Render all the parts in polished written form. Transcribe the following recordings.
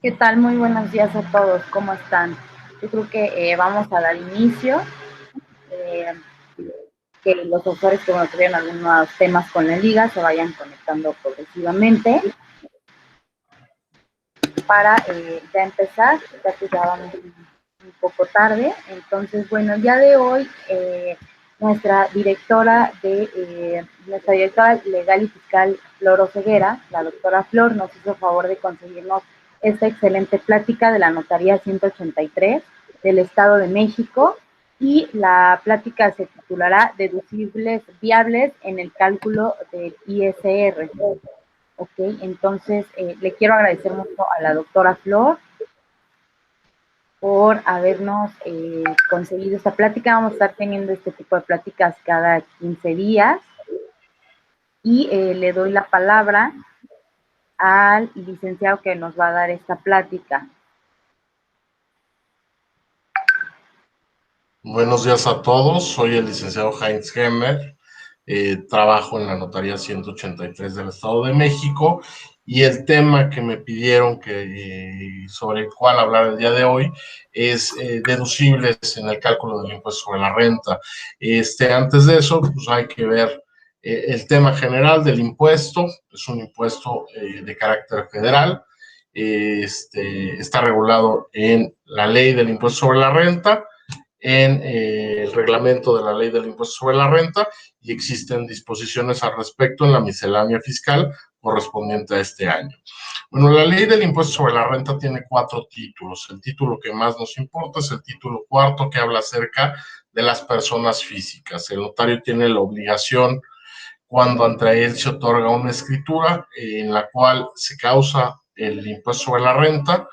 ¿Qué tal? Muy buenos días a todos. ¿Cómo están? Yo creo que vamos a dar inicio. Eh, que los autores que tuvieron algunos temas con la liga se vayan conectando progresivamente para ya empezar, ya que ya vamos un poco tarde. Entonces, bueno, el día de hoy nuestra directora legal y fiscal Flor Oseguera, la doctora Flor, nos hizo favor de conseguirnos esta excelente plática de la Notaría 183 del Estado de México, y la plática se titulará Deducibles viables en el cálculo del ISR. Ok, entonces le quiero agradecer mucho a la doctora Flor por habernos conseguido esta plática. Vamos a estar teniendo este tipo de pláticas cada 15 días y le doy la palabra al licenciado que nos va a dar esta plática. Buenos días a todos, soy el licenciado Heinz Hemmer, trabajo en la Notaría 183 del Estado de México y el tema que me pidieron sobre el cual hablar el día de hoy es deducibles en el cálculo del impuesto sobre la renta. Antes de eso, pues hay que ver el tema general del impuesto. Es un impuesto de carácter federal, está regulado en la Ley del Impuesto sobre la Renta, en el reglamento de la Ley del Impuesto sobre la Renta, y existen disposiciones al respecto en la miscelánea fiscal correspondiente a este año. Bueno, la Ley del Impuesto sobre la Renta tiene 4 títulos. El título que más nos importa es el título cuarto, que habla acerca de las personas físicas. El notario tiene la obligación, cuando ante él se otorga una escritura en la cual se causa el impuesto sobre la renta,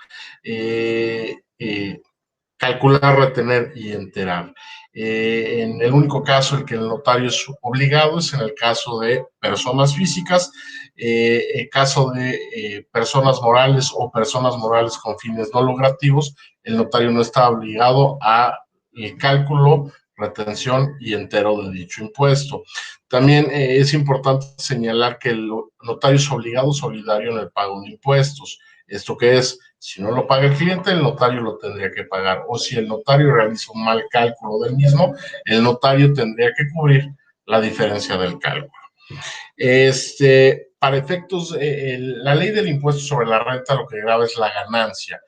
calcular, retener y enterar. En el único caso en que el notario es obligado es en el caso de personas físicas. En caso de personas morales o personas morales con fines no lucrativos, el notario no está obligado a cálculo, retención y entero de dicho impuesto. También es importante señalar que el notario es obligado, solidario en el pago de impuestos. ¿Esto qué es? Si no lo paga el cliente, el notario lo tendría que pagar. O si el notario realiza un mal cálculo del mismo, el notario tendría que cubrir la diferencia del cálculo. Para efectos, la ley del impuesto sobre la renta lo que grava es la ganancia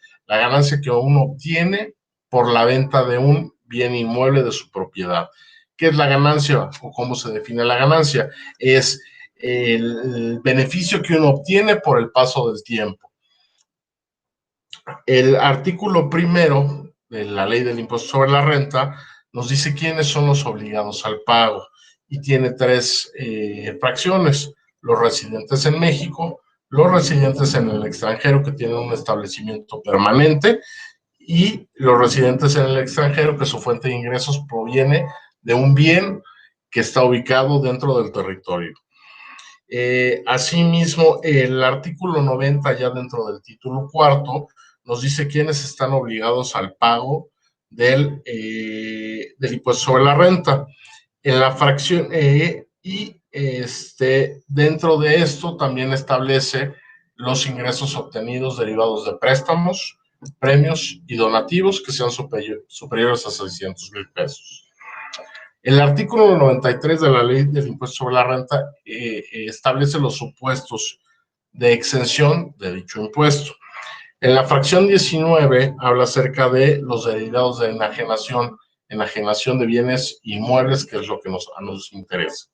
que uno obtiene por la venta de un bien inmueble de su propiedad. ¿Qué es la ganancia o cómo se define la ganancia? Es el beneficio que uno obtiene por el paso del tiempo. El artículo primero de la ley del impuesto sobre la renta nos dice quiénes son los obligados al pago, y tiene 3 fracciones: los residentes en México, los residentes en el extranjero que tienen un establecimiento permanente, y los residentes en el extranjero que su fuente de ingresos proviene de un bien que está ubicado dentro del territorio. Asimismo, el artículo 90, ya dentro del título cuarto, nos dice quiénes están obligados al pago del impuesto sobre la renta. En la fracción dentro de esto también establece los ingresos obtenidos derivados de préstamos, premios y donativos que sean superiores a 600,000 pesos. El artículo 93 de la Ley del Impuesto sobre la Renta establece los supuestos de exención de dicho impuesto. En la fracción 19 habla acerca de los derivados de enajenación de bienes inmuebles, que es lo que a nos interesa.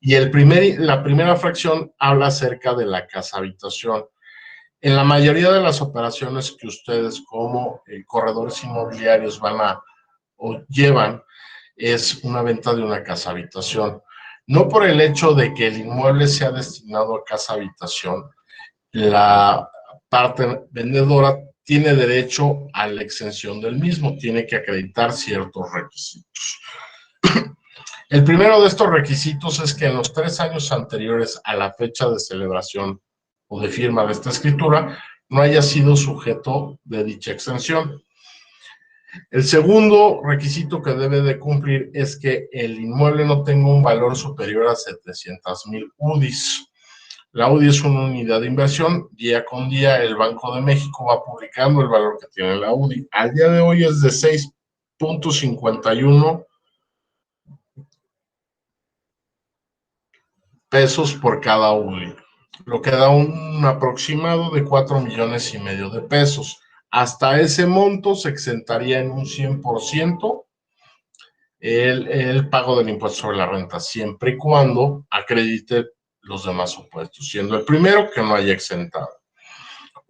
Y la primera fracción habla acerca de la casa habitación. En la mayoría de las operaciones que ustedes como corredores inmobiliarios o llevan, es una venta de una casa habitación. No por el hecho de que el inmueble sea destinado a casa habitación, la parte vendedora tiene derecho a la exención del mismo, tiene que acreditar ciertos requisitos. El primero de estos requisitos es que en los 3 años anteriores a la fecha de celebración o de firma de esta escritura no haya sido sujeto de dicha exención. El segundo requisito que debe de cumplir es que el inmueble no tenga un valor superior a 700,000 UDIs. La UDI es una unidad de inversión. Día con día el Banco de México va publicando el valor que tiene la UDI. Al día de hoy es de 6.51 pesos por cada UDI, lo que da un aproximado de 4,5 millones de pesos. Hasta ese monto se exentaría en un 100% el pago del impuesto sobre la renta, siempre y cuando acredite los demás supuestos, siendo el primero que no haya exentado.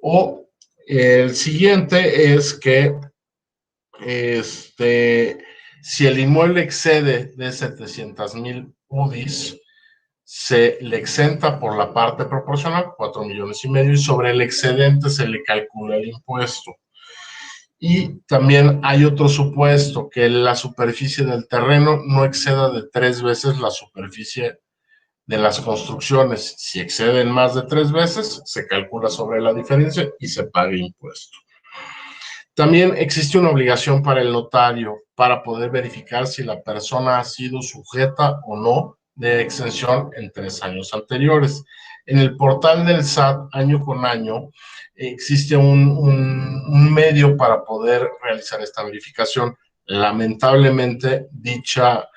O el siguiente es que si el inmueble excede de 700,000 UDIs, se le exenta por la parte proporcional, 4,5 millones, y sobre el excedente se le calcula el impuesto. Y también hay otro supuesto, que la superficie del terreno no exceda de 3 veces la superficie de las construcciones. Si exceden más de 3 veces, se calcula sobre la diferencia y se paga impuesto. También existe una obligación para el notario para poder verificar si la persona ha sido sujeta o no de exención en 3 años anteriores. En el portal del SAT, año con año, existe un medio para poder realizar esta verificación. Lamentablemente, dicha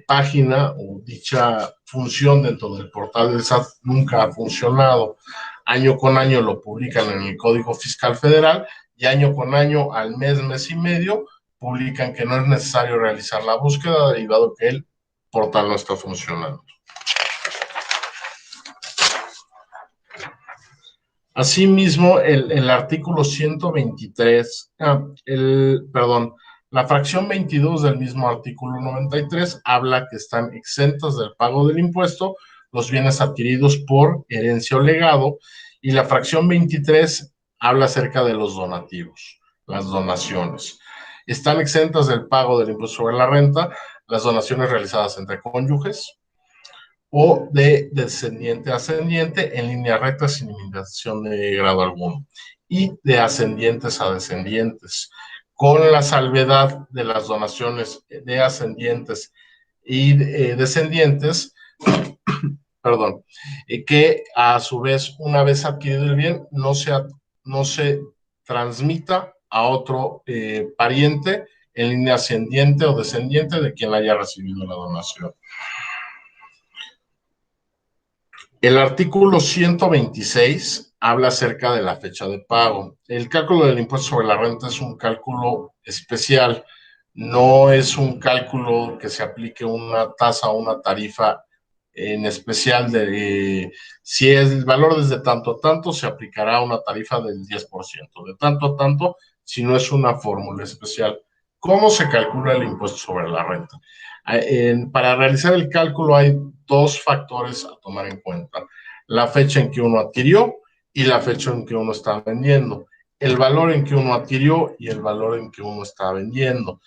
página o dicha función dentro del portal del SAT nunca ha funcionado. Año con año lo publican en el Código Fiscal Federal y año con año, al mes y medio, publican que no es necesario realizar la búsqueda derivado que el portal no está funcionando. Asimismo, el artículo 123, la fracción 22 del mismo artículo 93 habla que están exentas del pago del impuesto los bienes adquiridos por herencia o legado, y la fracción 23 habla acerca de los donativos, las donaciones. Están exentas del pago del impuesto sobre la renta las donaciones realizadas entre cónyuges o de descendiente a ascendiente en línea recta sin limitación de grado alguno, y de ascendientes a descendientes, con la salvedad de las donaciones de ascendientes y descendientes, perdón, que a su vez, una vez adquirido el bien, no se transmita a otro pariente en línea ascendiente o descendiente de quien haya recibido la donación. El artículo 126 habla acerca de la fecha de pago. El cálculo del impuesto sobre la renta es un cálculo especial, no es un cálculo que se aplique una tasa o una tarifa en especial de si es el valor desde tanto a tanto, se aplicará una tarifa del 10%, de tanto a tanto, si no es una fórmula especial. ¿Cómo se calcula el impuesto sobre la renta? Para realizar el cálculo hay 2 factores a tomar en cuenta: la fecha en que uno adquirió y la fecha en que uno está vendiendo, el valor en que uno adquirió y el valor en que uno está vendiendo.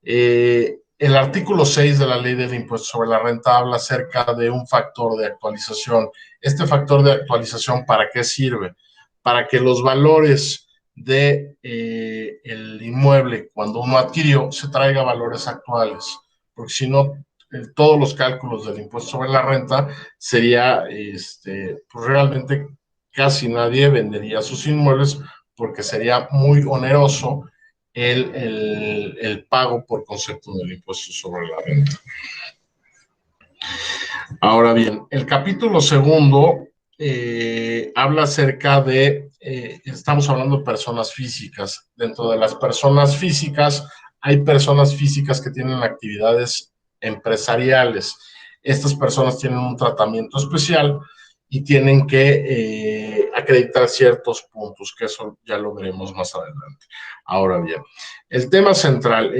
El artículo 6 de la Ley del Impuesto sobre la Renta habla acerca de un factor de actualización. Este factor de actualización, ¿para qué sirve? Para que los valores de el inmueble cuando uno adquirió se traiga valores actuales, porque si no, todos los cálculos del impuesto sobre la renta sería, pues realmente casi nadie vendería sus inmuebles porque sería muy oneroso el pago por concepto del impuesto sobre la renta. Ahora bien, el capítulo segundo habla acerca de, estamos hablando de personas físicas. Dentro de las personas físicas, hay personas físicas que tienen actividades empresariales. Estas personas tienen un tratamiento especial y tienen que acreditar ciertos puntos, que eso ya lo veremos más adelante. Ahora bien, el tema central,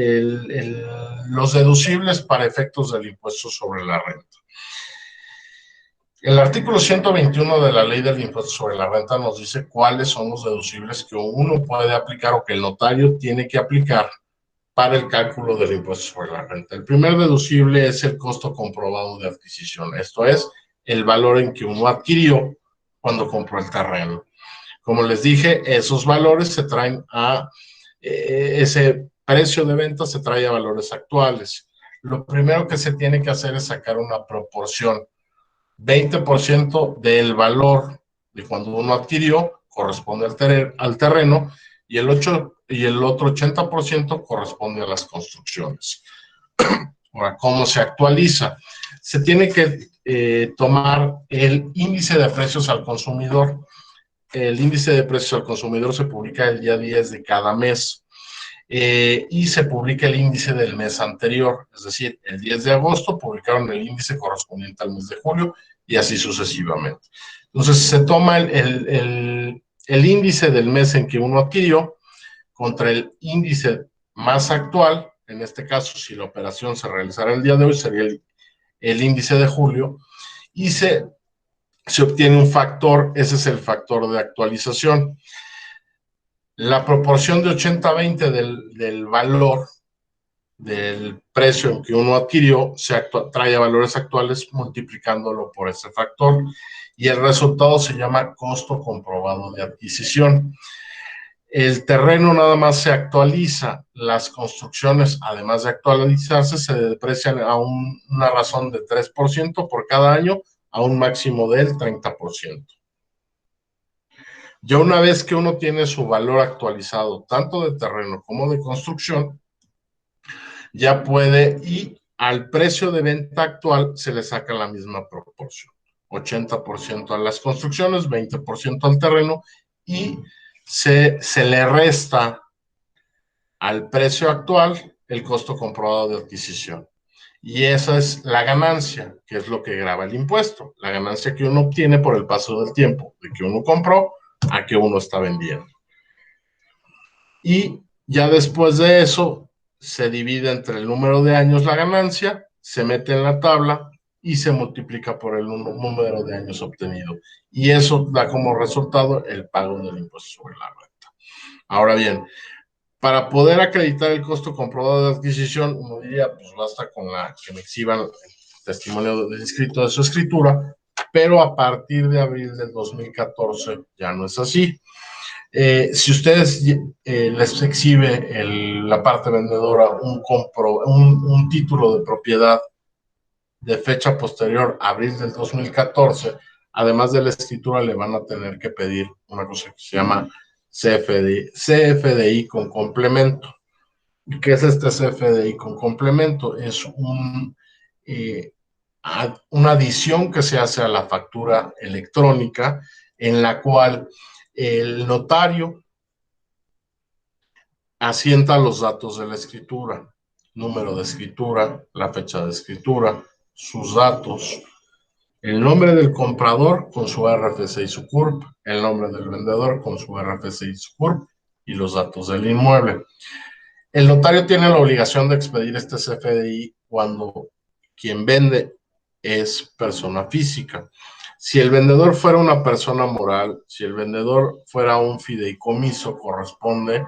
los deducibles para efectos del impuesto sobre la renta. El artículo 121 de la Ley del Impuesto sobre la Renta nos dice cuáles son los deducibles que uno puede aplicar o que el notario tiene que aplicar para el cálculo del impuesto sobre la renta. El primer deducible es el costo comprobado de adquisición, esto es, el valor en que uno adquirió cuando compró el terreno. Como les dije, esos valores se traen a, ese precio de venta se trae a valores actuales. Lo primero que se tiene que hacer es sacar una proporción 20% del valor de cuando uno adquirió corresponde al terreno y el otro 80% corresponde a las construcciones. Ahora, ¿cómo se actualiza? Se tiene que tomar el índice de precios al consumidor. El índice de precios al consumidor se publica el día 10 de cada mes. Y se publica el índice del mes anterior, es decir, el 10 de agosto publicaron el índice correspondiente al mes de julio y así sucesivamente. Entonces se toma el índice del mes en que uno adquirió contra el índice más actual, en este caso si la operación se realizara el día de hoy sería el índice de julio, y se obtiene un factor, ese es el factor de actualización. La proporción de 80-20 del valor del precio en que uno adquirió trae a valores actuales multiplicándolo por ese factor y el resultado se llama costo comprobado de adquisición. El terreno nada más se actualiza, las construcciones además de actualizarse se deprecian a una razón de 3% por cada año a un máximo del 30%. Ya una vez que uno tiene su valor actualizado, tanto de terreno como de construcción, ya puede, y al precio de venta actual se le saca la misma proporción. 80% a las construcciones, 20% al terreno, y se le resta al precio actual el costo comprobado de adquisición. Y esa es la ganancia, que es lo que grava el impuesto. La ganancia que uno obtiene por el paso del tiempo, de que uno compró a que uno está vendiendo. Y ya después de eso, se divide entre el número de años la ganancia, se mete en la tabla y se multiplica por el número de años obtenido. Y eso da como resultado el pago del impuesto sobre la renta. Ahora bien, para poder acreditar el costo comprobado de adquisición, uno diría, pues basta con que me exhiban el testimonio del inscrito de su escritura, pero a partir de abril del 2014 ya no es así. Si ustedes les exhibe la parte vendedora un título de propiedad de fecha posterior a abril del 2014, además de la escritura le van a tener que pedir una cosa que se llama CFDI con complemento. ¿Qué es este CFDI con complemento? Es una adición que se hace a la factura electrónica en la cual el notario asienta los datos de la escritura, número de escritura, la fecha de escritura, sus datos, el nombre del comprador con su RFC y su CURP, el nombre del vendedor con su RFC y su CURP y los datos del inmueble. El notario tiene la obligación de expedir este CFDI cuando quien vende es persona física. Si el vendedor fuera una persona moral, si el vendedor fuera un fideicomiso, corresponde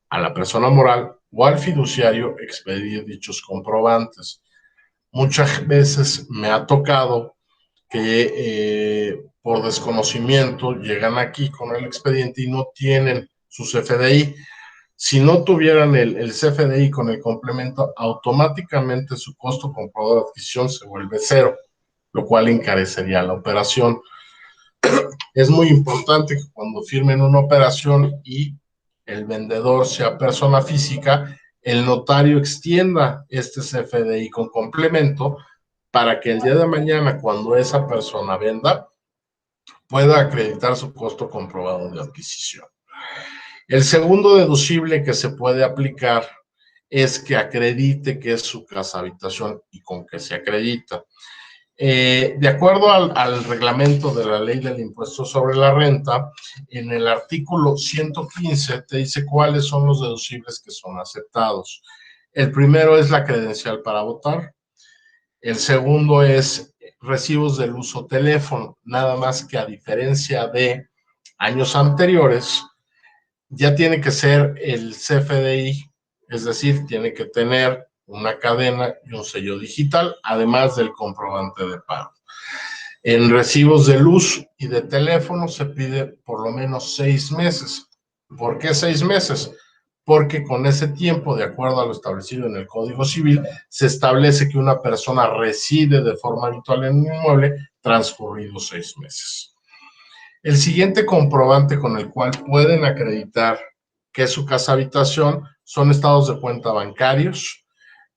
a la persona moral o al fiduciario expedir dichos comprobantes. Muchas veces me ha tocado que por desconocimiento llegan aquí con el expediente y no tienen su CFDI. Si no tuvieran el CFDI con el complemento, automáticamente su costo comprobado de adquisición se vuelve cero, lo cual encarecería la operación. Es muy importante que cuando firmen una operación y el vendedor sea persona física, el notario extienda este CFDI con complemento para que el día de mañana, cuando esa persona venda, pueda acreditar su costo comprobado de adquisición. El segundo deducible que se puede aplicar es que acredite que es su casa habitación y con qué se acredita. De acuerdo al reglamento de la ley del impuesto sobre la renta, en el artículo 115 te dice cuáles son los deducibles que son aceptados. El primero es la credencial para votar. El segundo es recibos del uso teléfono, nada más que a diferencia de años anteriores, ya tiene que ser el CFDI, es decir, tiene que tener una cadena y un sello digital, además del comprobante de pago. En recibos de luz y de teléfono se pide por lo menos 6 meses. ¿Por qué 6 meses? porque con ese tiempo, de acuerdo a lo establecido en el Código Civil, se establece que una persona reside de forma habitual en un inmueble transcurridos 6 meses. El siguiente comprobante con el cual pueden acreditar que es su casa habitación son estados de cuenta bancarios,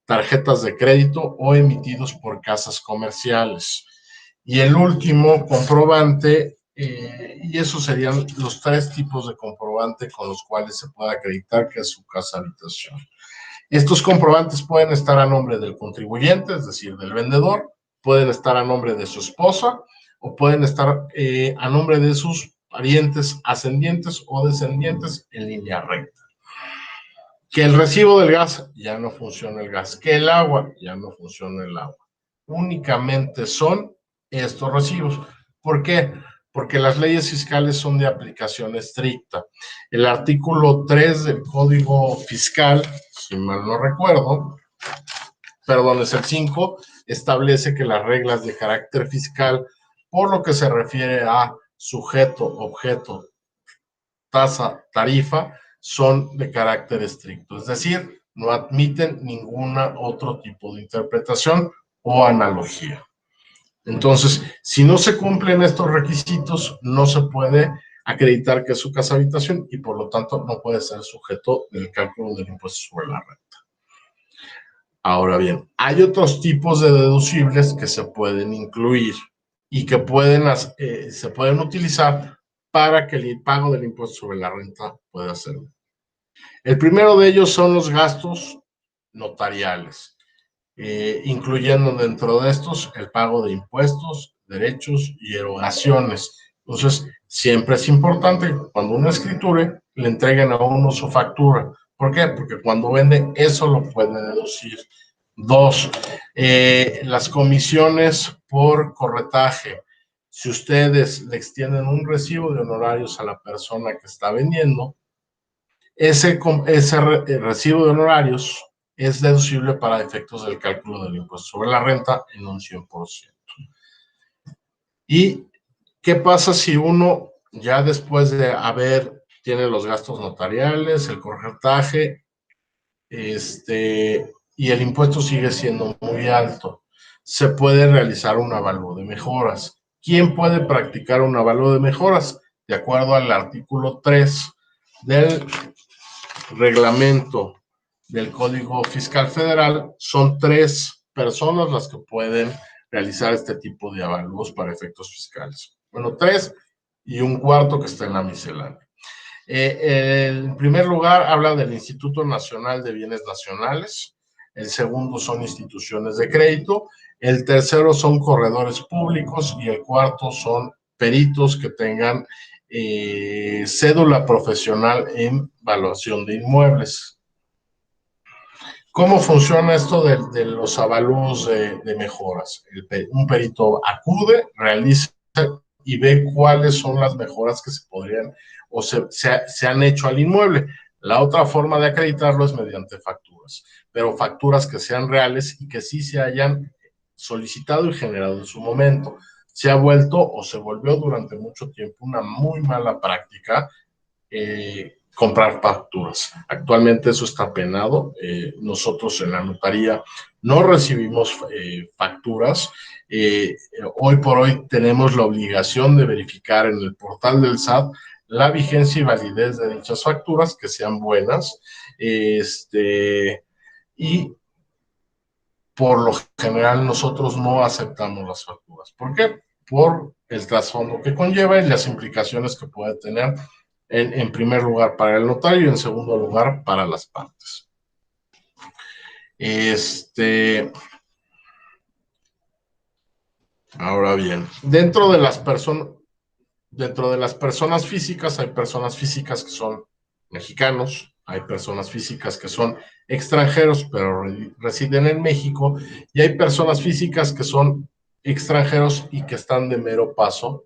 tarjetas de crédito o emitidos por casas comerciales. Y el último comprobante, y esos serían los 3 tipos de comprobante con los cuales se puede acreditar que es su casa habitación. Estos comprobantes pueden estar a nombre del contribuyente, es decir, del vendedor, pueden estar a nombre de su esposa o pueden estar a nombre de sus parientes ascendientes o descendientes en línea recta. Que el recibo del gas, ya no funciona el gas. Que el agua, ya no funciona el agua. Únicamente son estos recibos. ¿Por qué? Porque las leyes fiscales son de aplicación estricta. El artículo 3 del Código Fiscal, si mal no recuerdo, perdón, es el 5, establece que las reglas de carácter fiscal, por lo que se refiere a sujeto, objeto, tasa, tarifa, son de carácter estricto, es decir, no admiten ningún otro tipo de interpretación o analogía. Entonces, si no se cumplen estos requisitos, no se puede acreditar que es su casa habitación y por lo tanto no puede ser sujeto del cálculo del impuesto sobre la renta. Ahora bien, hay otros tipos de deducibles que se pueden incluir y que se pueden utilizar para que el pago del impuesto sobre la renta pueda ser. El primero de ellos son los gastos notariales, incluyendo dentro de estos el pago de impuestos, derechos y erogaciones. Entonces, siempre es importante que cuando uno escriture, le entreguen a uno su factura. ¿Por qué? Porque cuando vende, eso lo puede deducir. 2, las comisiones por corretaje. Si ustedes le extienden un recibo de honorarios a la persona que está vendiendo, ese recibo de honorarios es deducible para efectos del cálculo del impuesto sobre la renta en un 100%. ¿Y qué pasa si uno ya después de tiene los gastos notariales, el corretaje, y el impuesto sigue siendo muy alto? Se puede realizar un avalúo de mejoras. ¿Quién puede practicar un avalúo de mejoras? De acuerdo al artículo 3 del reglamento del Código Fiscal Federal, son 3 personas las que pueden realizar este tipo de avalúos para efectos fiscales. Bueno, 3 y un cuarto que está en la miscelánea. En primer lugar, habla del Instituto Nacional de Bienes Nacionales. El segundo son instituciones de crédito. El tercero son corredores públicos y el cuarto son peritos que tengan cédula profesional en evaluación de inmuebles. ¿Cómo funciona esto de los avalúos de mejoras? Un perito acude, realiza y ve cuáles son las mejoras que se podrían o se han hecho al inmueble. La otra forma de acreditarlo es mediante facturas, pero facturas que sean reales y que sí se hayan solicitado y generado en su momento. Se ha vuelto o se volvió durante mucho tiempo una muy mala práctica comprar facturas. Actualmente eso está penado. Nosotros en la notaría no recibimos facturas. Hoy por hoy tenemos la obligación de verificar en el portal del SAT la vigencia y validez de dichas facturas, que sean buenas, y por lo general nosotros no aceptamos las facturas. ¿Por qué? Por el trasfondo que conlleva y las implicaciones que puede tener en primer lugar para el notario y en segundo lugar para las partes. Ahora bien, dentro de las personas físicas, hay personas físicas que son mexicanos, hay personas físicas que son extranjeros, pero residen en México, y hay personas físicas que son extranjeros y que están de mero paso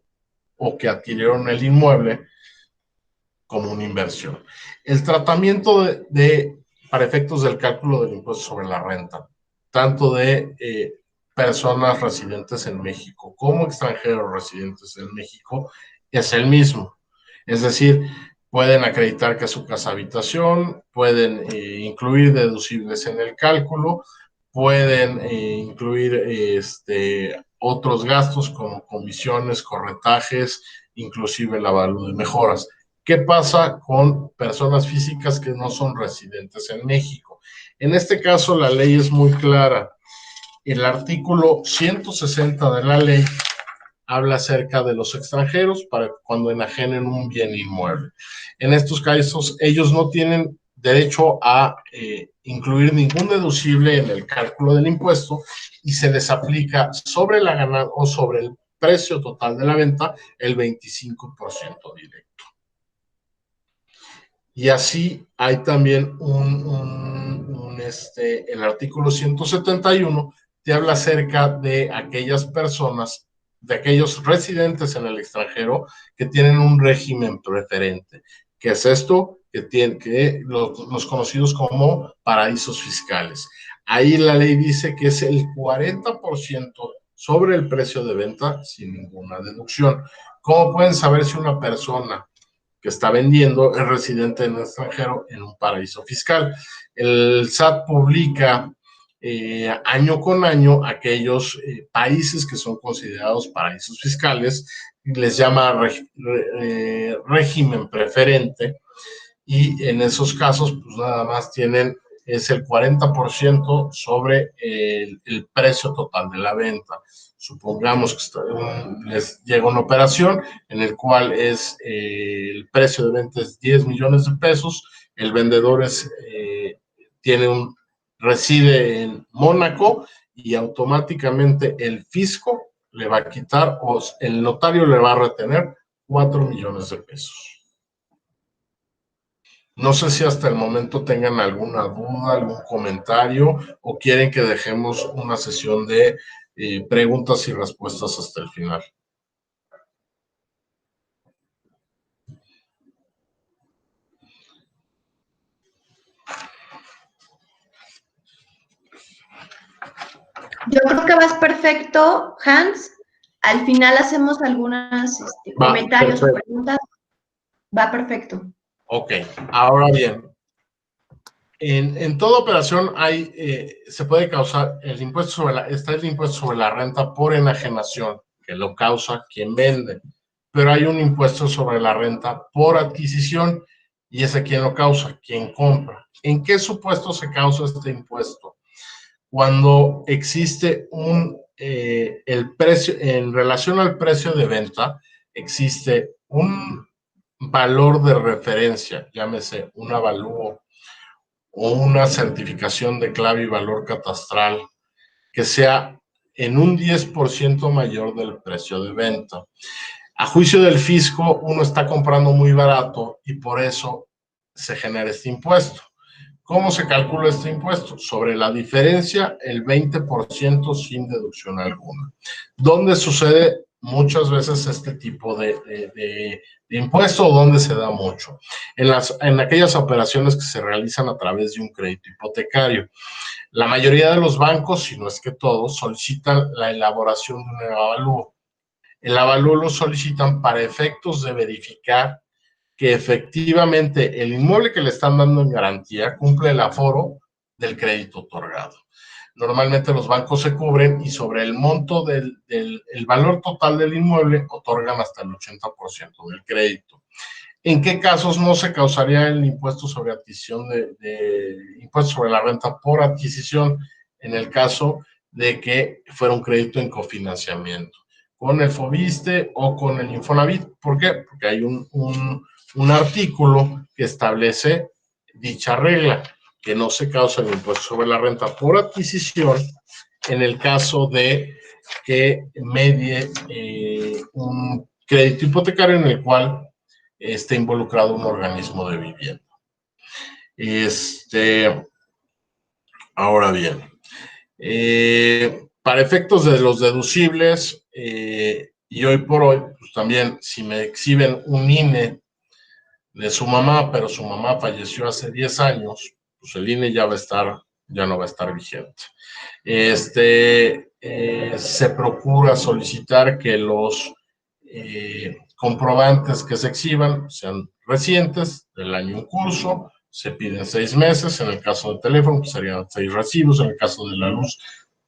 o que adquirieron el inmueble como una inversión. El tratamiento para efectos del cálculo del impuesto sobre la renta, tanto de personas residentes en México como extranjeros residentes en México, es el mismo. Es decir, Pueden acreditar que es su casa habitación, pueden incluir deducibles en el cálculo, pueden incluir otros gastos como comisiones, corretajes, inclusive el avalúo de mejoras. ¿Qué pasa con personas físicas que no son residentes en México? En este caso, la ley es muy clara. El artículo 160 de la ley habla acerca de los extranjeros para cuando enajenen un bien inmueble. En estos casos, ellos no tienen derecho a incluir ningún deducible en el cálculo del impuesto y se les aplica sobre la ganancia o sobre el precio total de la venta el 25% directo. Y así hay también el artículo 171 te habla acerca de aquellas personas, de aquellos residentes en el extranjero que tienen un régimen preferente. ¿Qué es esto? Que los conocidos como paraísos fiscales. Ahí la ley dice que es el 40% sobre el precio de venta sin ninguna deducción. ¿Cómo pueden saber si una persona que está vendiendo es residente en el extranjero en un paraíso fiscal? El SAT publica año con año aquellos países que son considerados paraísos fiscales, les llama régimen preferente, y en esos casos pues nada más es el 40% sobre el precio total de la venta. Supongamos que les llega una operación en el cual el precio de venta es 10 millones de pesos, el vendedor reside en Mónaco y automáticamente el fisco le va a quitar o el notario le va a retener 4 millones de pesos. No sé si hasta el momento tengan alguna duda, algún comentario o quieren que dejemos una sesión de preguntas y respuestas hasta el final. Yo creo que vas perfecto, Hans. Al final hacemos algunos comentarios o preguntas. Va perfecto. Ok, ahora bien, en toda operación se puede causar el impuesto sobre la renta por enajenación, que lo causa quien vende, pero hay un impuesto sobre la renta por adquisición y ese quien lo causa, quien compra. ¿En qué supuesto se causa este impuesto? Cuando existe el precio, en relación al precio de venta, existe un valor de referencia, llámese un avalúo o una certificación de clave y valor catastral, que sea en un 10% mayor del precio de venta. A juicio del fisco, uno está comprando muy barato y por eso se genera este impuesto. ¿Cómo se calcula este impuesto? Sobre la diferencia, el 20% sin deducción alguna. ¿Dónde sucede muchas veces este tipo de impuesto? ¿Dónde se da mucho? En aquellas operaciones que se realizan a través de un crédito hipotecario. La mayoría de los bancos, si no es que todos, solicitan la elaboración de un avalúo. El avalúo lo solicitan para efectos de verificar que efectivamente el inmueble que le están dando en garantía cumple el aforo del crédito otorgado. Normalmente los bancos se cubren y sobre el monto el valor total del inmueble otorgan hasta el 80% del crédito. ¿En qué casos no se causaría el impuesto sobre adquisición impuesto sobre la renta por adquisición? En el caso de que fuera un crédito en cofinanciamiento, con el FOBISTE o con el Infonavit. ¿Por qué? Porque hay un artículo que establece dicha regla, que no se causa el impuesto sobre la renta por adquisición en el caso de que medie un crédito hipotecario en el cual esté involucrado un organismo de vivienda. Ahora bien, para efectos de los deducibles, y hoy por hoy, pues también si me exhiben un INE de su mamá, pero su mamá falleció hace 10 años, pues el INE ya no va a estar vigente. Se procura solicitar que comprobantes que se exhiban sean recientes, del año en curso, se piden 6 meses, en el caso del teléfono pues serían 6 recibos, en el caso de la luz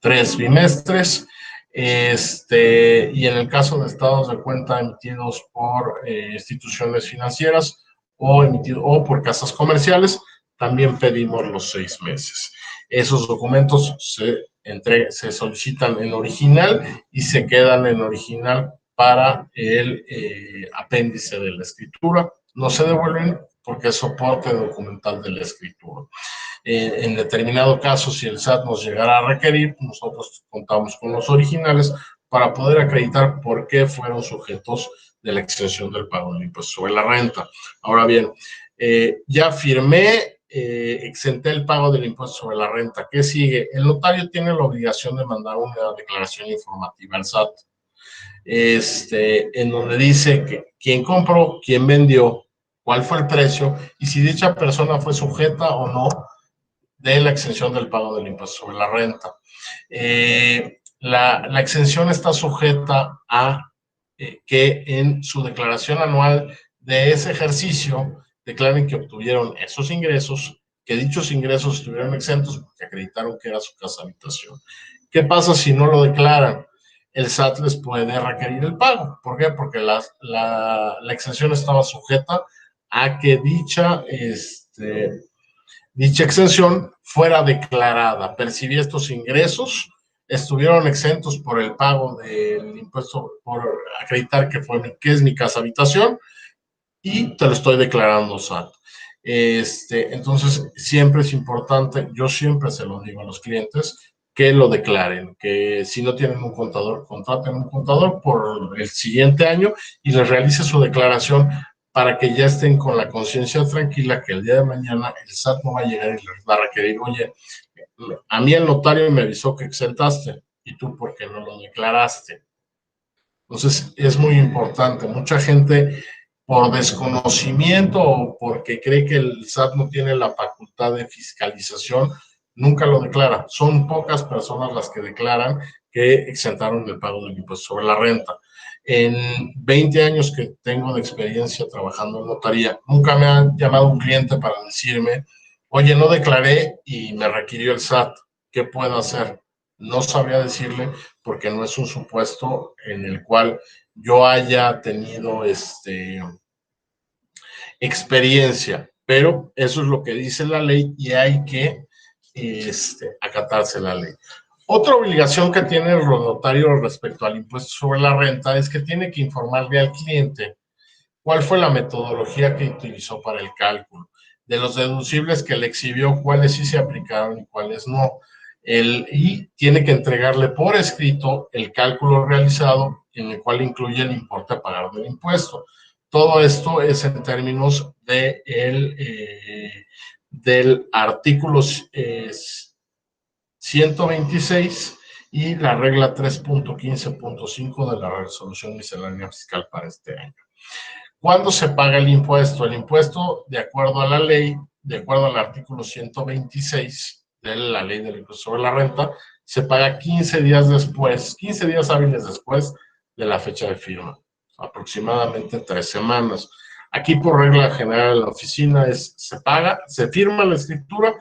3 bimestres, y en el caso de estados de cuenta emitidos por instituciones financieras o por casas comerciales, también pedimos los 6 meses. Esos documentos se solicitan en original y se quedan en original para el apéndice de la escritura. No se devuelven porque es soporte documental de la escritura. En determinado caso, si el SAT nos llegara a requerir, nosotros contamos con los originales para poder acreditar por qué fueron sujetos de la exención del pago del impuesto sobre la renta. Ahora bien, ya firmé, exenté el pago del impuesto sobre la renta. ¿Qué sigue? El notario tiene la obligación de mandar una declaración informativa al SAT, en donde dice que quién compró, quién vendió, cuál fue el precio y si dicha persona fue sujeta o no de la exención del pago del impuesto sobre la renta. La exención está sujeta a que en su declaración anual de ese ejercicio declaren que obtuvieron esos ingresos, que dichos ingresos estuvieron exentos porque acreditaron que era su casa habitación. ¿Qué pasa si no lo declaran? El SAT les puede requerir el pago. ¿Por qué? Porque la exención estaba sujeta a que dicha exención fuera declarada. Percibí estos ingresos, estuvieron exentos por el pago del impuesto, por acreditar que es mi casa habitación y te lo estoy declarando, SAT. Entonces, siempre es importante, yo siempre se lo digo a los clientes, que lo declaren, que si no tienen un contador, contraten un contador por el siguiente año y les realice su declaración para que ya estén con la conciencia tranquila que el día de mañana el SAT no va a llegar y les va a requerir, oye, a mí el notario me avisó que exentaste y tú ¿por qué no lo declaraste? Entonces es muy importante, mucha gente por desconocimiento o porque cree que el SAT no tiene la facultad de fiscalización, nunca lo declara. Son pocas personas las que declaran que exentaron el pago del impuesto sobre la renta. En 20 años que tengo de experiencia trabajando en notaría, nunca me ha llamado un cliente para decirme, oye, no declaré y me requirió el SAT, ¿qué puedo hacer? No sabría decirle porque no es un supuesto en el cual yo haya tenido experiencia, pero eso es lo que dice la ley y hay que acatarse la ley. Otra obligación que tiene el notario respecto al impuesto sobre la renta es que tiene que informarle al cliente cuál fue la metodología que utilizó para el cálculo, de los deducibles que le exhibió, cuáles sí se aplicaron y cuáles no. Y tiene que entregarle por escrito el cálculo realizado en el cual incluye el importe a pagar del impuesto. Todo esto es en términos del artículo 126 y la regla 3.15.5 de la resolución miscelánea fiscal para este año. ¿Cuándo se paga el impuesto? El impuesto, de acuerdo a la ley, de acuerdo al artículo 126 de la ley del impuesto sobre la renta, se paga 15 días después, 15 días hábiles después de la fecha de firma, aproximadamente 3 semanas. Aquí, por regla general, en la oficina se paga, se firma la escritura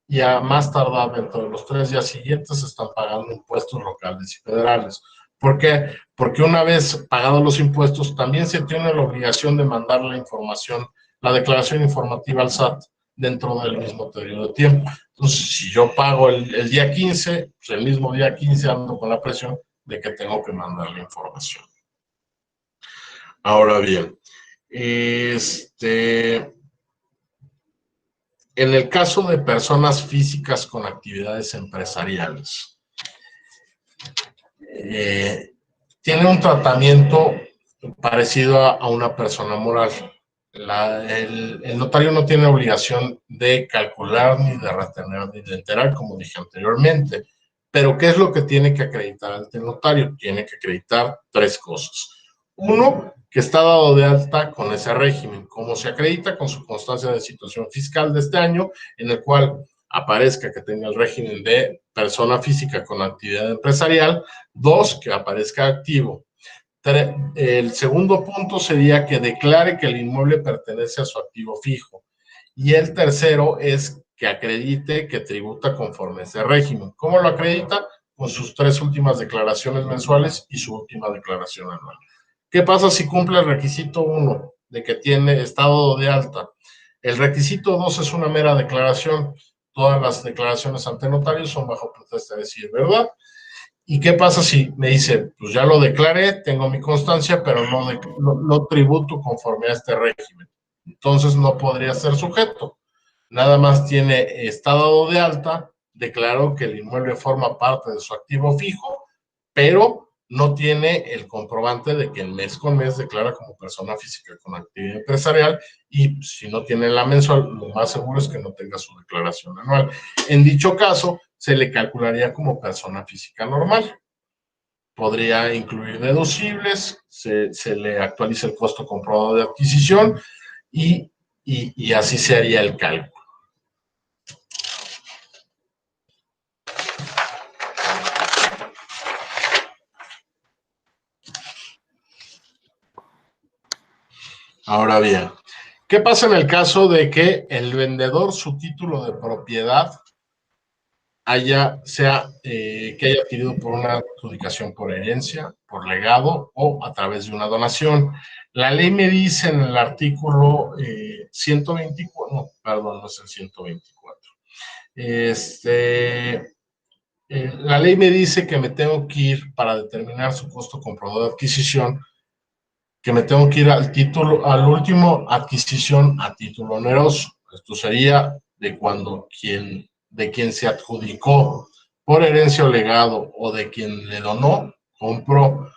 y a más tardar dentro de los 3 días siguientes se están pagando impuestos locales y federales. ¿Por qué? Porque una vez pagados los impuestos, también se tiene la obligación de mandar la información, la declaración informativa al SAT dentro del mismo periodo de tiempo. Entonces, si yo pago el día 15, pues el mismo día 15 ando con la presión de que tengo que mandar la información. Ahora bien, en el caso de personas físicas con actividades empresariales, tiene un tratamiento parecido a una persona moral. El notario no tiene obligación de calcular, ni de retener, ni de enterar, como dije anteriormente. Pero, ¿qué es lo que tiene que acreditar ante el notario? Tiene que acreditar 3 cosas. Uno, que está dado de alta con ese régimen. ¿Cómo se acredita? Con su constancia de situación fiscal de este año, en el cual aparezca que tenga el régimen de persona física con actividad empresarial. 2, que aparezca activo. El segundo punto sería que declare que el inmueble pertenece a su activo fijo. Y el tercero es que acredite que tributa conforme a ese régimen. ¿Cómo lo acredita? Con sus 3 últimas declaraciones mensuales y su última declaración anual. ¿Qué pasa si cumple el requisito 1 de que tiene estado de alta? El requisito 2 es una mera declaración. Todas las declaraciones ante notario son bajo protesta de decir verdad. ¿Y qué pasa si me dice, pues ya lo declaré, tengo mi constancia, pero no tributo conforme a este régimen? Entonces no podría ser sujeto. Nada más tiene estado de alta, declaró que el inmueble forma parte de su activo fijo, pero no tiene el comprobante de que mes con mes declara como persona física con actividad empresarial, y si no tiene la mensual, lo más seguro es que no tenga su declaración anual. En dicho caso, se le calcularía como persona física normal. Podría incluir deducibles, se le actualiza el costo comprobado de adquisición y así se haría el cálculo. Ahora bien, ¿qué pasa en el caso de que el vendedor su título de propiedad que haya adquirido por una adjudicación por herencia, por legado o a través de una donación? La ley me dice en el artículo 124, no, perdón, no es el 124. La ley me dice que me tengo que ir para determinar su costo comprobado de adquisición, que me tengo que ir al último adquisición a título oneroso. Esto sería de quien se adjudicó por herencia o legado, o de quien le donó, compró.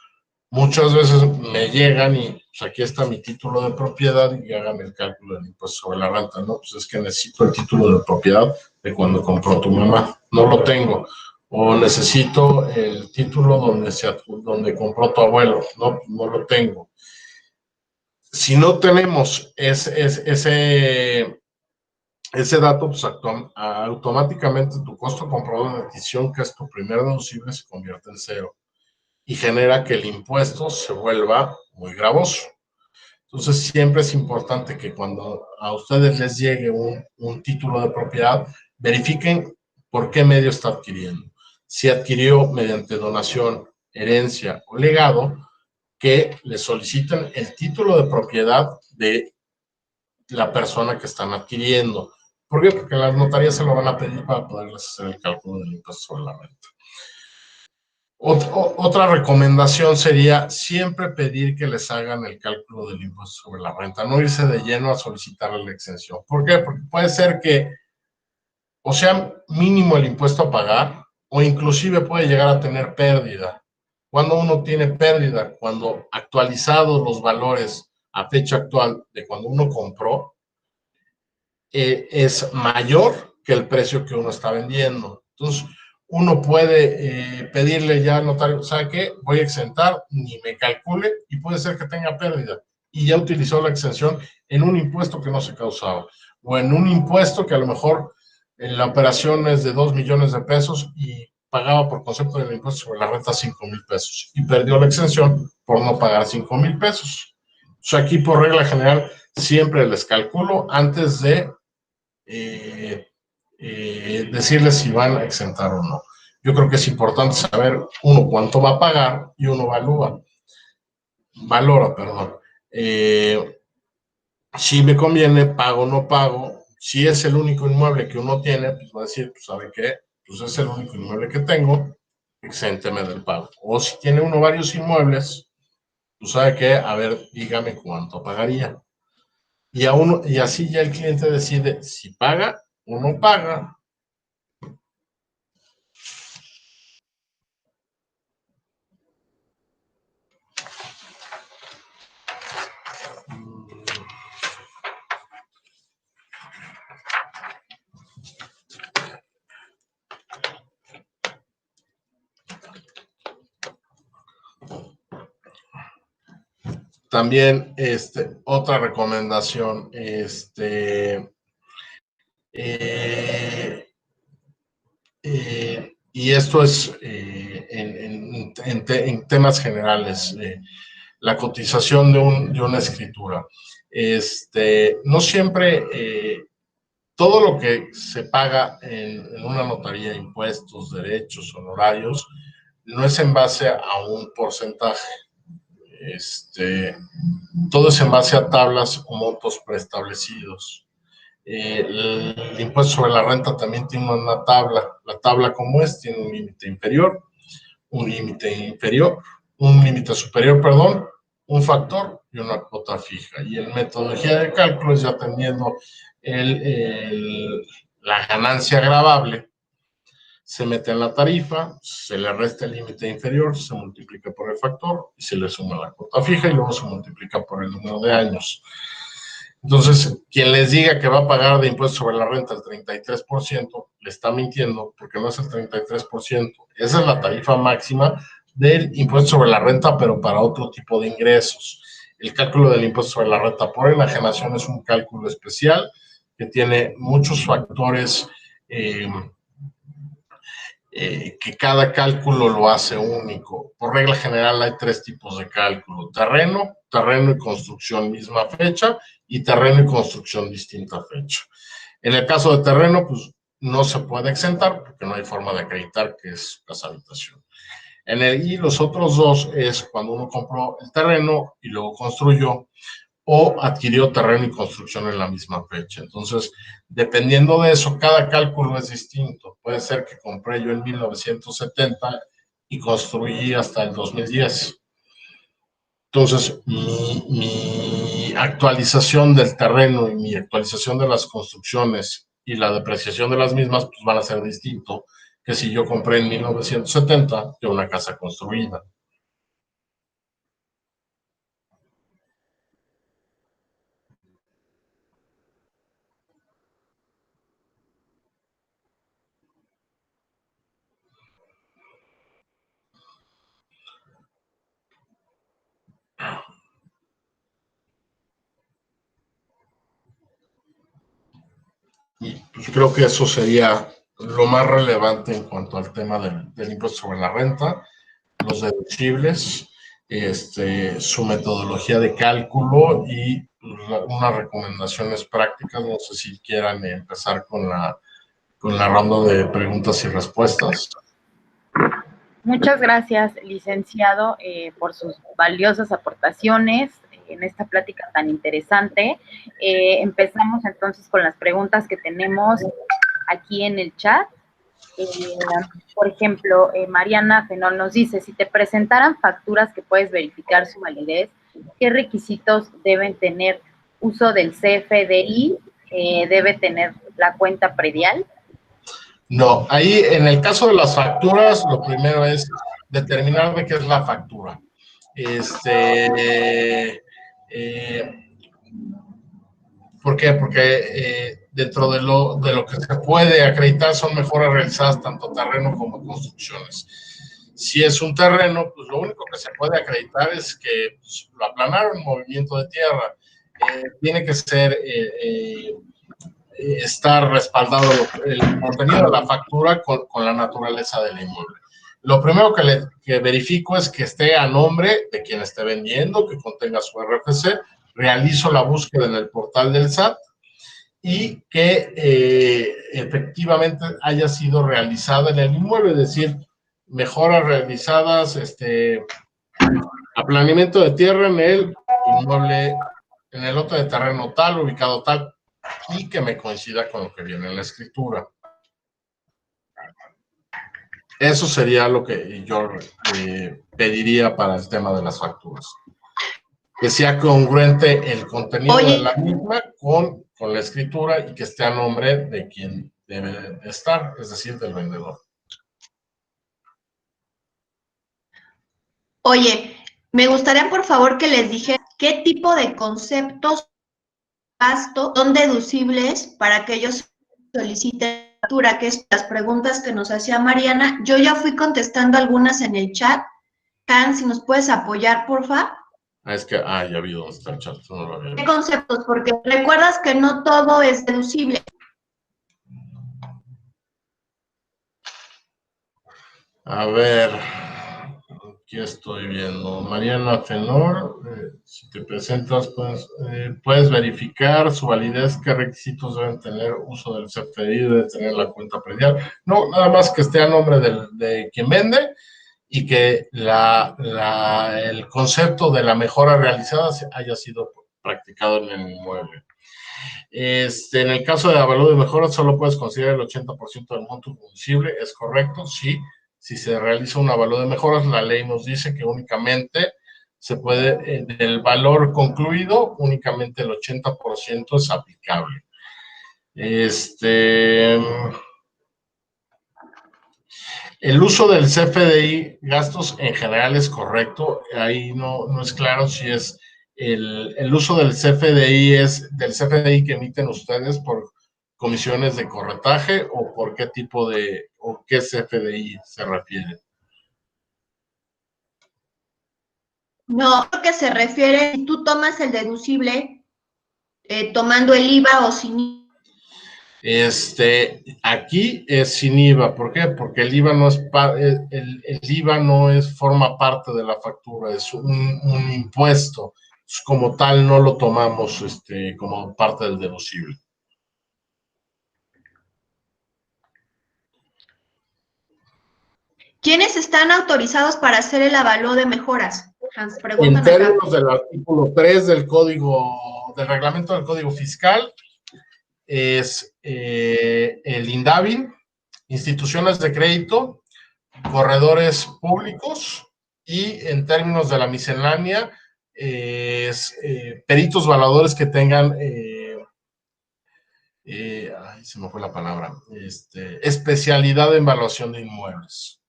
Muchas veces me llegan y pues aquí está mi título de propiedad y hágame el cálculo del impuesto sobre la renta. No, pues es que necesito el título de propiedad de cuando compró tu mamá, no lo tengo. O necesito el título donde compró tu abuelo, no lo tengo. Si no tenemos ese dato, pues automáticamente tu costo comprobado de adquisición, que es tu primer deducible, se convierte en 0 y genera que el impuesto se vuelva muy gravoso. Entonces, siempre es importante que cuando a ustedes les llegue un título de propiedad, verifiquen por qué medio está adquiriendo. Si adquirió mediante donación, herencia o legado, que le soliciten el título de propiedad de la persona que están adquiriendo. ¿Por qué? Porque las notarías se lo van a pedir para poderles hacer el cálculo del impuesto sobre la renta. Otra recomendación sería siempre pedir que les hagan el cálculo del impuesto sobre la renta, no irse de lleno a solicitarle la exención. ¿Por qué? Porque puede ser que o sea mínimo el impuesto a pagar, o inclusive puede llegar a tener pérdida. Cuando uno tiene pérdida, cuando actualizados los valores a fecha actual de cuando uno compró, es mayor que el precio que uno está vendiendo. Entonces, uno puede pedirle ya al notario, ¿sabe qué? Voy a exentar, ni me calcule, y puede ser que tenga pérdida. Y ya utilizó la exención en un impuesto que no se causaba, o en un impuesto que a lo mejor la operación es de 2 millones de pesos y pagaba por concepto del impuesto sobre la renta 5,000 pesos y perdió la exención por no pagar 5,000 pesos. O sea, aquí por regla general siempre les calculo antes de decirles si van a exentar o no. Yo creo que es importante saber uno cuánto va a pagar y uno valora, perdón. Si me conviene, pago o no pago. Si es el único inmueble que uno tiene, pues va a decir, pues ¿sabe qué? Pues es el único inmueble que tengo, exénteme del pago. O si tiene uno varios inmuebles, pues ¿sabe qué? A ver, dígame cuánto pagaría. Y así ya el cliente decide si paga o no paga. También otra recomendación, y esto es en temas generales. la cotización de una escritura. No siempre todo lo que se paga en una notaría, impuestos, derechos, honorarios, no es en base a un porcentaje. Todo es en base a tablas o montos preestablecidos. El impuesto sobre la renta también tiene una tabla. La tabla, como es, tiene un límite inferior, un límite superior, perdón, un factor y una cuota fija. Y en metodología de cálculo es ya teniendo la ganancia gravable, se mete en la tarifa, se le resta el límite inferior, se multiplica por el factor y se le suma la cuota fija y luego se multiplica por el número de años. Entonces, quien les diga que va a pagar de impuesto sobre la renta el 33%, le está mintiendo porque no es el 33%. Esa es la tarifa máxima del impuesto sobre la renta, pero para otro tipo de ingresos. El cálculo del impuesto sobre la renta por enajenación es un cálculo especial que tiene muchos factores que cada cálculo lo hace único. Por regla general hay 3 tipos de cálculo: terreno y construcción misma fecha, y terreno y construcción distinta fecha. En el caso de terreno, pues no se puede exentar porque no hay forma de acreditar que es casa habitación. Y los otros 2 es cuando uno compró el terreno y luego construyó, o adquirió terreno y construcción en la misma fecha. Entonces, dependiendo de eso, cada cálculo es distinto. Puede ser que compré yo en 1970 y construí hasta el 2010. Entonces, mi actualización del terreno y mi actualización de las construcciones y la depreciación de las mismas pues van a ser distinto que si yo compré en 1970 que una casa construida. Y pues creo que eso sería lo más relevante en cuanto al tema del impuesto sobre la renta, los deducibles, su metodología de cálculo y unas recomendaciones prácticas. No sé si quieran empezar con la ronda de preguntas y respuestas. Muchas gracias, licenciado, por sus valiosas aportaciones en esta plática tan interesante. Empezamos entonces con las preguntas que tenemos aquí en el chat. Por ejemplo, Mariana Fenol nos dice, si te presentaran facturas que puedes verificar su validez, ¿qué requisitos deben tener? ¿Uso del CFDI? ¿Debe tener la cuenta predial? No, ahí en el caso de las facturas, lo primero es determinar de qué es la factura. ¿Por qué? Porque dentro de lo que se puede acreditar son mejoras realizadas tanto terreno como construcciones. Si es un terreno, pues lo único que se puede acreditar es que pues, lo aplanaron en movimiento de tierra. Tiene que ser estar respaldado el contenido de la factura con la naturaleza del inmueble. Lo primero que verifico es que esté a nombre de quien esté vendiendo, que contenga su RFC, realizo la búsqueda en el portal del SAT y que efectivamente haya sido realizada en el inmueble, es decir, mejoras realizadas, aplanamiento de tierra en el inmueble, en el lote de terreno tal, ubicado tal, y que me coincida con lo que viene en la escritura. Eso sería lo que yo pediría para el tema de las facturas. Que sea congruente el contenido de la misma con la escritura y que esté a nombre de quien debe estar, es decir, del vendedor. Oye, me gustaría por favor que les dije qué tipo de conceptos gasto son deducibles para que ellos soliciten factura, que es las preguntas que nos hacía Mariana. Yo ya fui contestando algunas en el chat. Hans, si nos puedes apoyar, porfa. Ya vi dónde está el chat. No lo había visto. ¿Qué conceptos? Porque recuerdas que no todo es deducible. A ver, ok. Aquí estoy viendo. Mariana Fenor, si te presentas, puedes verificar su validez, qué requisitos deben tener uso del CFDI, debe tener la cuenta predial. No, nada más que esté a nombre de quien vende y que el concepto de la mejora realizada haya sido practicado en el inmueble. En el caso de avalúo de mejora, solo puedes considerar el 80% del monto deducible, ¿es correcto? Sí. Si se realiza un avalúo de mejoras, la ley nos dice que únicamente se puede, del valor concluido, únicamente el 80% es aplicable. El uso del CFDI, gastos en general, es correcto. Ahí no es claro si es el uso del CFDI es del CFDI que emiten ustedes por comisiones de corretaje o por qué tipo o qué CFDI se refiere. No, creo que se refiere, si tú tomas el deducible tomando el IVA o sin IVA. Aquí es sin IVA. ¿Por qué? Porque el IVA no forma parte de la factura, es un impuesto. Como tal, no lo tomamos como parte del deducible. ¿Quiénes están autorizados para hacer el avalúo de mejoras? Hans, En términos del artículo 3 del reglamento del Código Fiscal, es el INDAVI, instituciones de crédito, corredores públicos y en términos de la miscelánea, peritos valuadores que tengan, se me fue la palabra, especialidad en evaluación de inmuebles.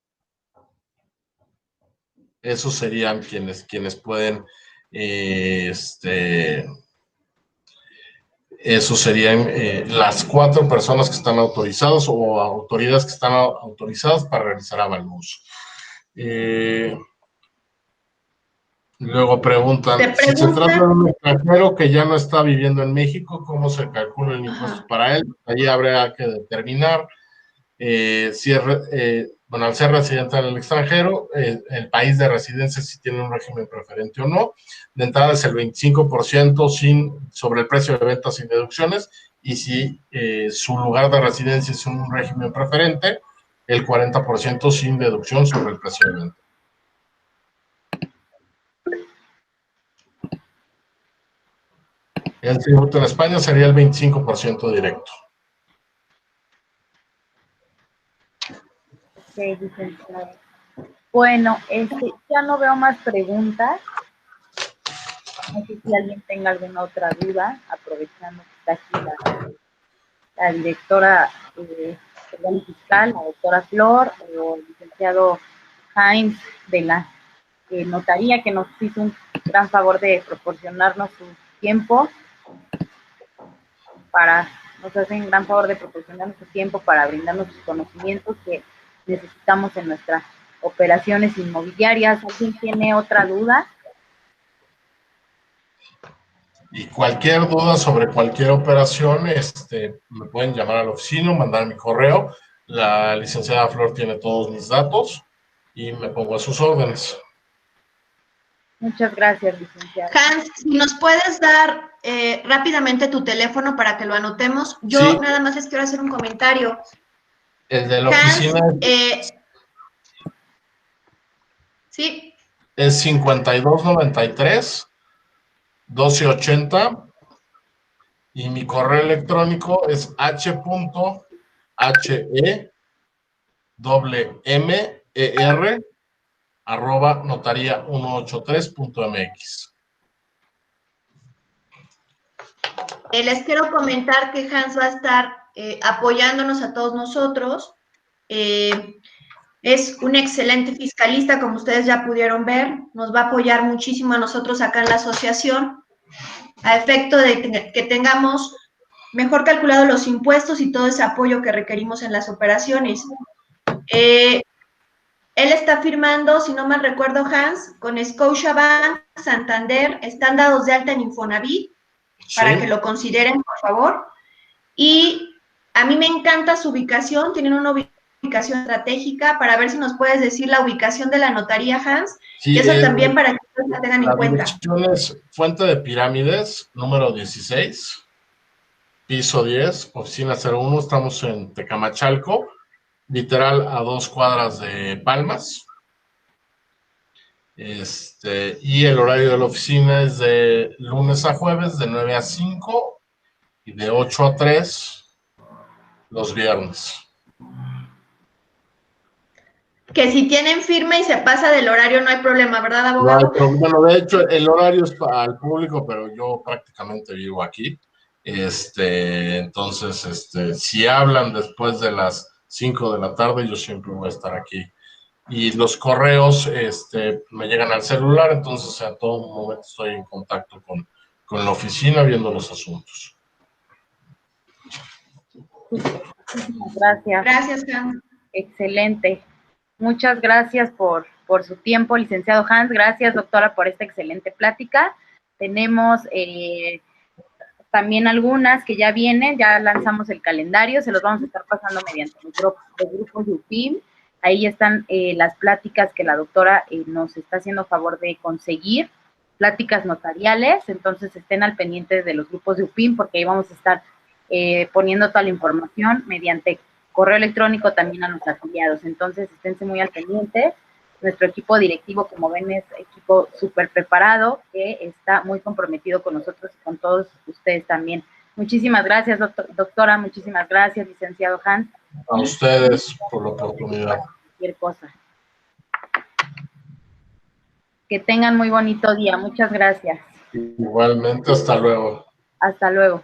Esos serían quienes pueden, esos serían las 4 personas que están autorizadas o autoridades que están autorizadas para realizar avalúos. Luego preguntan, si se trata de un extranjero que ya no está viviendo en México, ¿cómo se calcula el impuesto para él? Allí habría que determinar al ser residente en el extranjero, el país de residencia si tiene un régimen preferente o no. De entrada es el 25% sobre el precio de venta sin deducciones, y si su lugar de residencia es un régimen preferente, el 40% sin deducción sobre el precio de venta. El tributo en España sería el 25% directo. Ok, licenciado. Bueno, ya no veo más preguntas. No sé si alguien tenga alguna otra duda, aprovechando que está aquí la directora fiscal, la doctora Flor, o el licenciado Heinz de la notaría, que nos hizo un gran favor de proporcionarnos su tiempo para brindarnos sus conocimientos que necesitamos en nuestras operaciones inmobiliarias. ¿Alguien tiene otra duda? Y cualquier duda sobre cualquier operación, me pueden llamar a la oficina, mandar mi correo. La licenciada Flor tiene todos mis datos y me pongo a sus órdenes. Muchas gracias, licenciada. Hans, si nos puedes dar rápidamente tu teléfono para que lo anotemos. Yo sí. Nada más les quiero hacer un comentario. El de la Hans, oficina sí. Es 5293 1280 y mi correo electrónico es h.hemer@notaria183.mx. Les quiero comentar que Hans va a estar apoyándonos a todos nosotros. Es un excelente fiscalista, como ustedes ya pudieron ver. Nos va a apoyar muchísimo a nosotros acá en la asociación, a efecto de que tengamos mejor calculados los impuestos y todo ese apoyo que requerimos en las operaciones. Él está firmando, si no mal recuerdo, Hans, con Scotiabank, Santander, están dados de alta en Infonavit, para que lo consideren, por favor. Y a mí me encanta su ubicación, tienen una ubicación ubicación estratégica, para ver si nos puedes decir la ubicación de la notaría, Hans, Sí, y eso también para que ustedes la tengan en cuenta. La dirección es Fuente de Pirámides, número 16, piso 10, oficina 01, estamos en Tecamachalco, literal a 2 cuadras de Palmas. Y el horario de la oficina es de lunes a jueves, de 9 a 5 y de 8 a 3 los viernes. Que si tienen firma y se pasa del horario no hay problema, ¿verdad, No hay abogado? problema, de hecho el horario es para el público, pero yo prácticamente vivo aquí. Entonces, si hablan después de las 5 de la tarde, yo siempre voy a estar aquí. Y los correos me llegan al celular, entonces a todo momento estoy en contacto con la oficina viendo los asuntos. Muchísimas gracias. Gracias, Hans. Excelente. Muchas gracias por su tiempo, licenciado Hans. Gracias, doctora, por esta excelente plática. Tenemos también algunas que ya vienen, ya lanzamos el calendario, se los vamos a estar pasando mediante los grupos de UPIM. Ahí están las pláticas que la doctora nos está haciendo favor de conseguir, pláticas notariales, entonces estén al pendiente de los grupos de UPIM porque ahí vamos a estar poniendo toda la información mediante correo electrónico también a los afiliados, entonces esténse muy al pendiente. Nuestro equipo directivo, como ven, es equipo súper preparado, que está muy comprometido con nosotros y con todos ustedes también. Muchísimas gracias, doctora, muchísimas gracias, licenciado Hans. A ustedes por la oportunidad. Cualquier cosa. Que tengan muy bonito día. Muchas gracias. Igualmente, hasta luego. Hasta luego.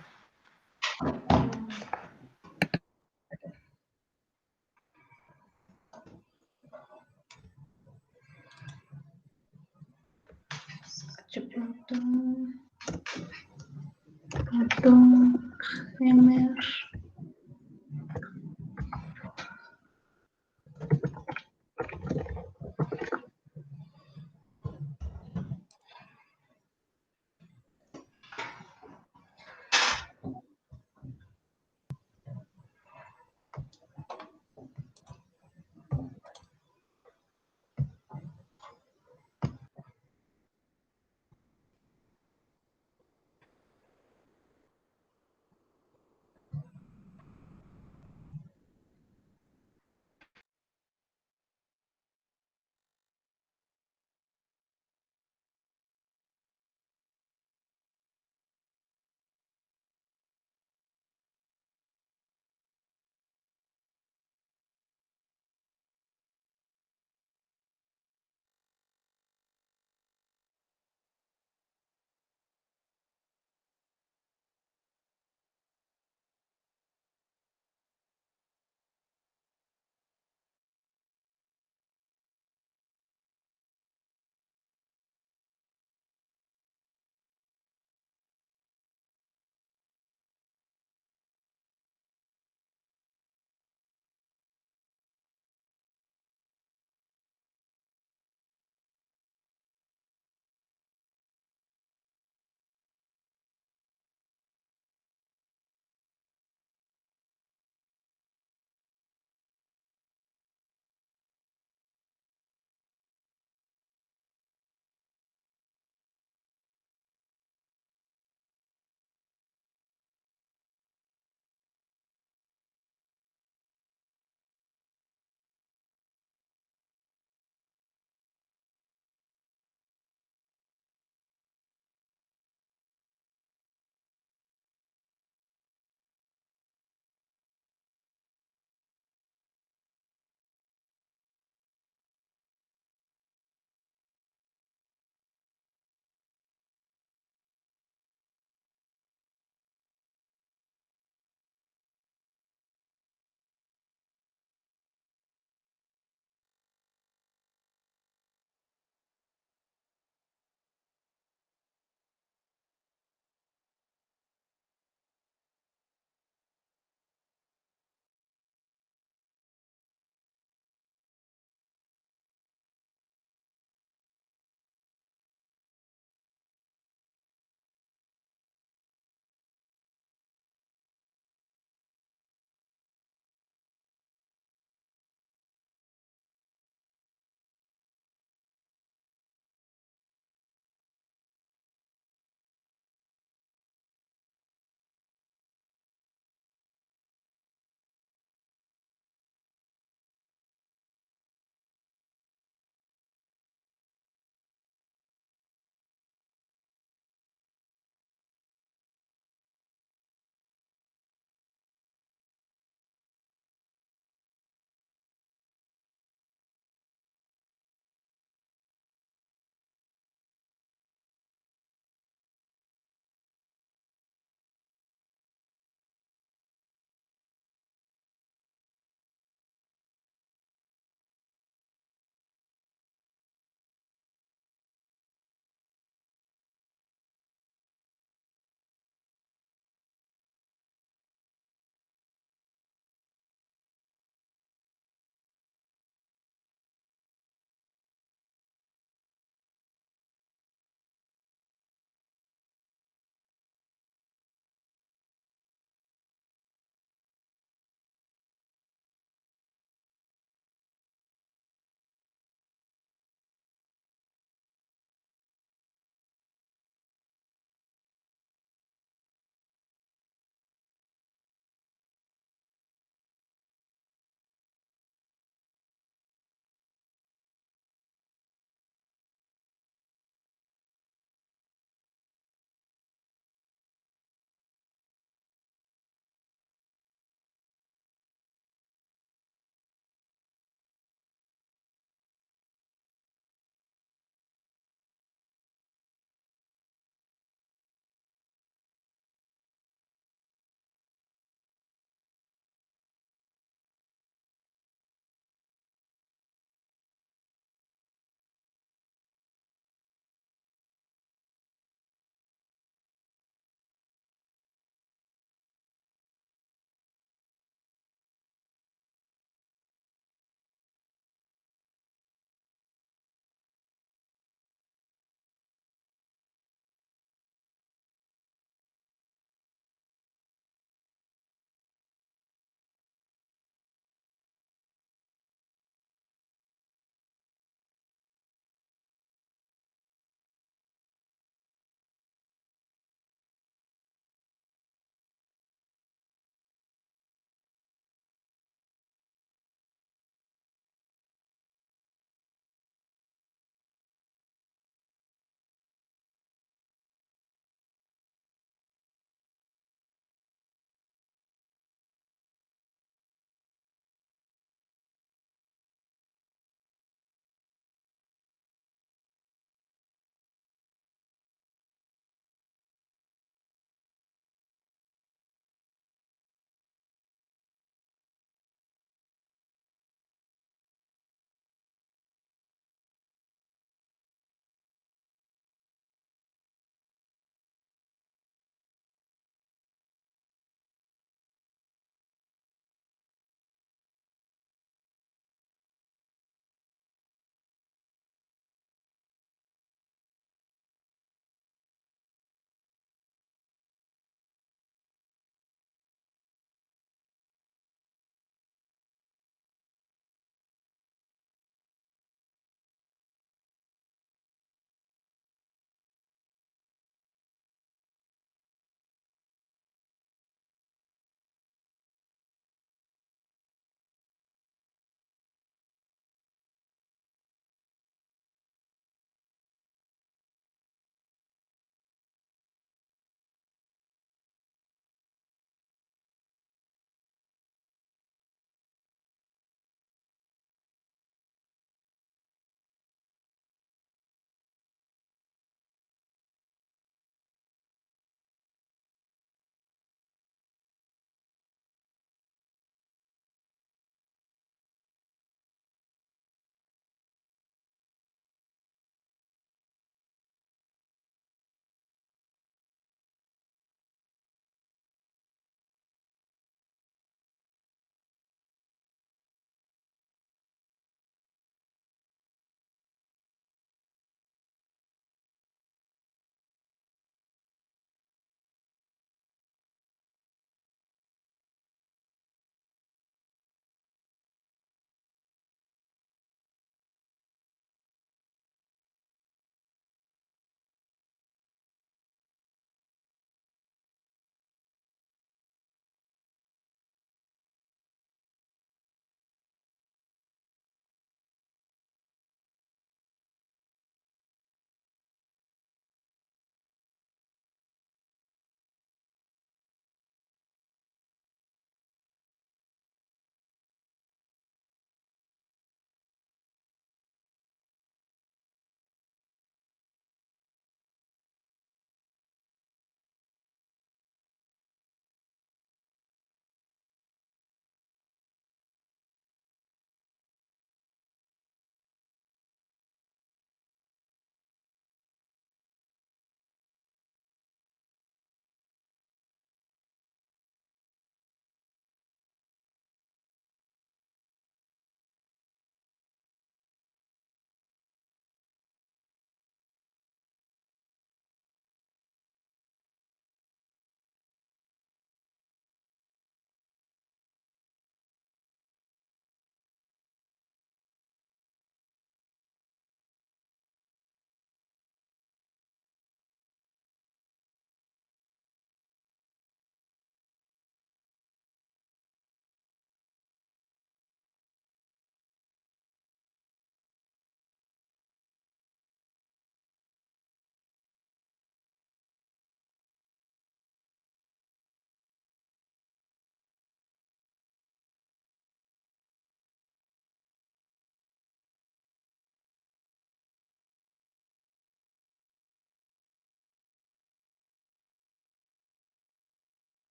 Punto.